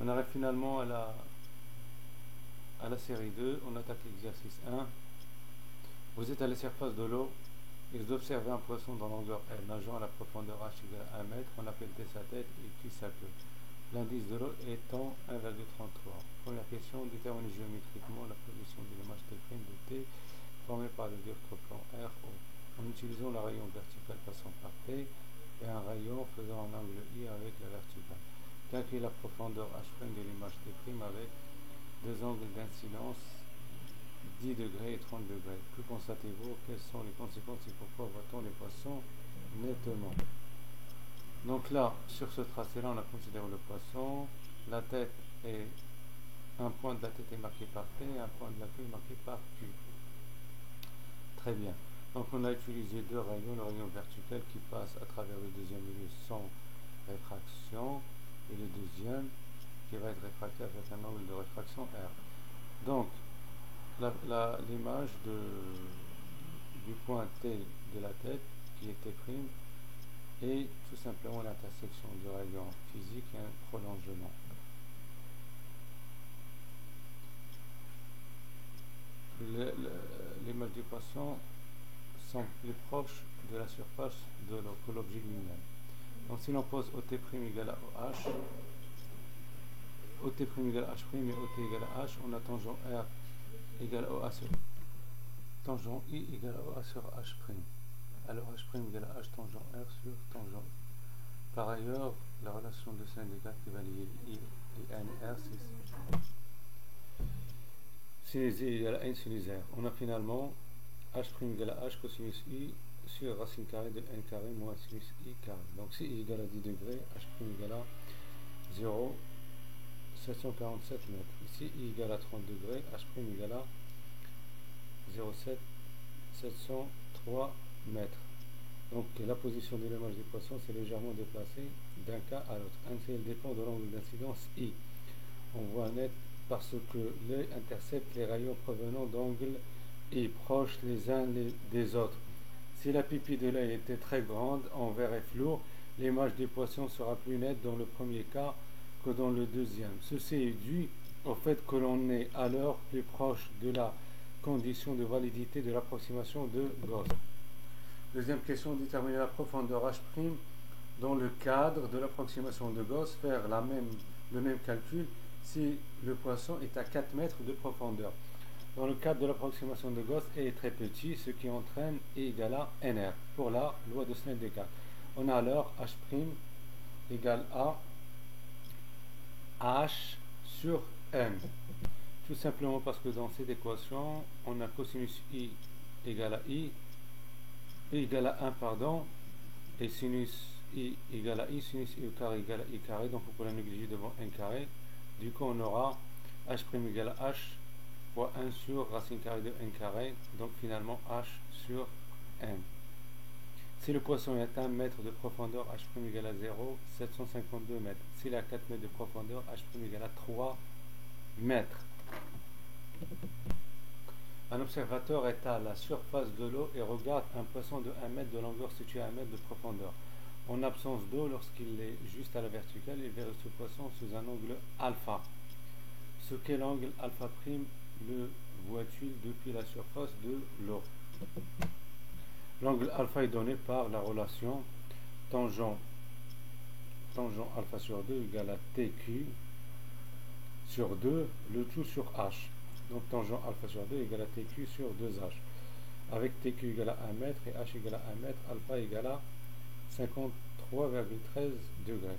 On arrive finalement à la série 2. On attaque l'exercice 1. Vous êtes à la surface de l'eau et vous observez un poisson dans longueur L nageant à la profondeur h égale à 1 mètre. On appelle T sa tête et Q sa queue. L'indice de l'eau étant 1,33. Première question, déterminez géométriquement la position de l'image T' de T formée par le plan RO en utilisant la rayon vertical passant par T et un rayon faisant un angle I avec la verticale. Calculez la profondeur H' de l'image T' avec deux angles d'incidence 10 degrés et 30 degrés. Que constatez-vous? Quelles sont les conséquences et pourquoi voit-on les poissons nettement? Donc là, sur ce tracé-là, on a considéré le poisson. La tête est... Un point de la tête est marqué par T et un point de la queue est marqué par Q. Très bien. Donc on a utilisé deux rayons, le rayon vertical qui passe à travers le deuxième milieu sans réfraction et le deuxième qui va être réfracté avec un angle de réfraction R. Donc l'image du point T de la tête qui est T' est tout simplement l'intersection du rayon physique et un prolongement. L'image du poisson sont plus proches de la surface de l'eau que l'objet lui-même. Donc si l'on pose OT' égale à OH, OT' égale à H' et OT égale à H, on a tangent R égale à OA sur tangent I égale à OA sur H'. Alors H' égale à H tangent R sur tangent I. Par ailleurs, la relation de syndicat qui va lier I et N R, c'est sinus I égale à N sinus R. On a finalement H' égale à H cosinus I sur racine carrée de N carré moins sinus I carré. Donc si I égale à 10 degrés, H' égale à 0,747 mètres. Ici I égale à 30 degrés, H' égale à 0,703 mètres. Donc la position de l'image du poisson s'est légèrement déplacée d'un cas à l'autre. Ainsi, elle dépend de l'angle d'incidence I. On voit net parce que l'œil intercepte les rayons provenant d'angles I, proches les uns des autres. Si la pupille de l'œil était très grande, en verre et flou, l'image du poisson sera plus nette dans le premier cas que dans le deuxième. Ceci est dû au fait que l'on est alors plus proche de la condition de validité de l'approximation de Gauss. Deuxième question, déterminer la profondeur H' dans le cadre de l'approximation de Gauss, faire le même calcul si le poisson est à 4 mètres de profondeur. Dans le cadre de l'approximation de Gauss, E est très petit, ce qui entraîne E égale à NR pour la loi de Snell-Descartes. On a alors H' égale à H sur M. Tout simplement parce que dans cette équation, on a cosinus I égale à I, I égale à 1, pardon, et sinus I égale à I, sinus I au carré égale à I carré, donc on peut la négliger devant 1 carré. Du coup, on aura H' égale à H fois 1 sur racine carrée de 1 carré, donc finalement H sur M. Si le poisson est à 1 mètre de profondeur, H' égale à 0,752 mètres. S'il est à 4 mètres de profondeur, H' égale à 3 mètres. Un observateur est à la surface de l'eau et regarde un poisson de 1 mètre de longueur situé à 1 mètre de profondeur. En absence d'eau, lorsqu'il est juste à la verticale, il verra ce poisson sous un angle alpha. Ce qu'est l'angle alpha prime le voit-il depuis la surface de l'eau? L'angle alpha est donné par la relation tangent alpha sur 2 égale à TQ sur 2, le tout sur H. Donc tangent alpha sur 2 égale à TQ sur 2H. Avec TQ égale à 1 mètre et H égale à 1 mètre, alpha égale à 53,13 degrés.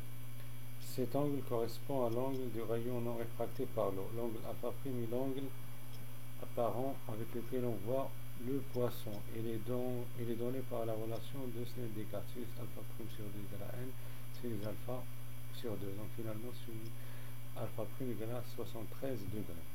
Cet angle correspond à l'angle du rayon non réfracté par l'eau. L'angle alpha prime est l'angle apparent avec lequel on voit le poisson. Il est donné par la relation de Snell-Descartes. Sinus alpha prime sur 2 égale à n, sinus alpha sur 2. Donc finalement, sinus alpha prime égale à 73 degrés.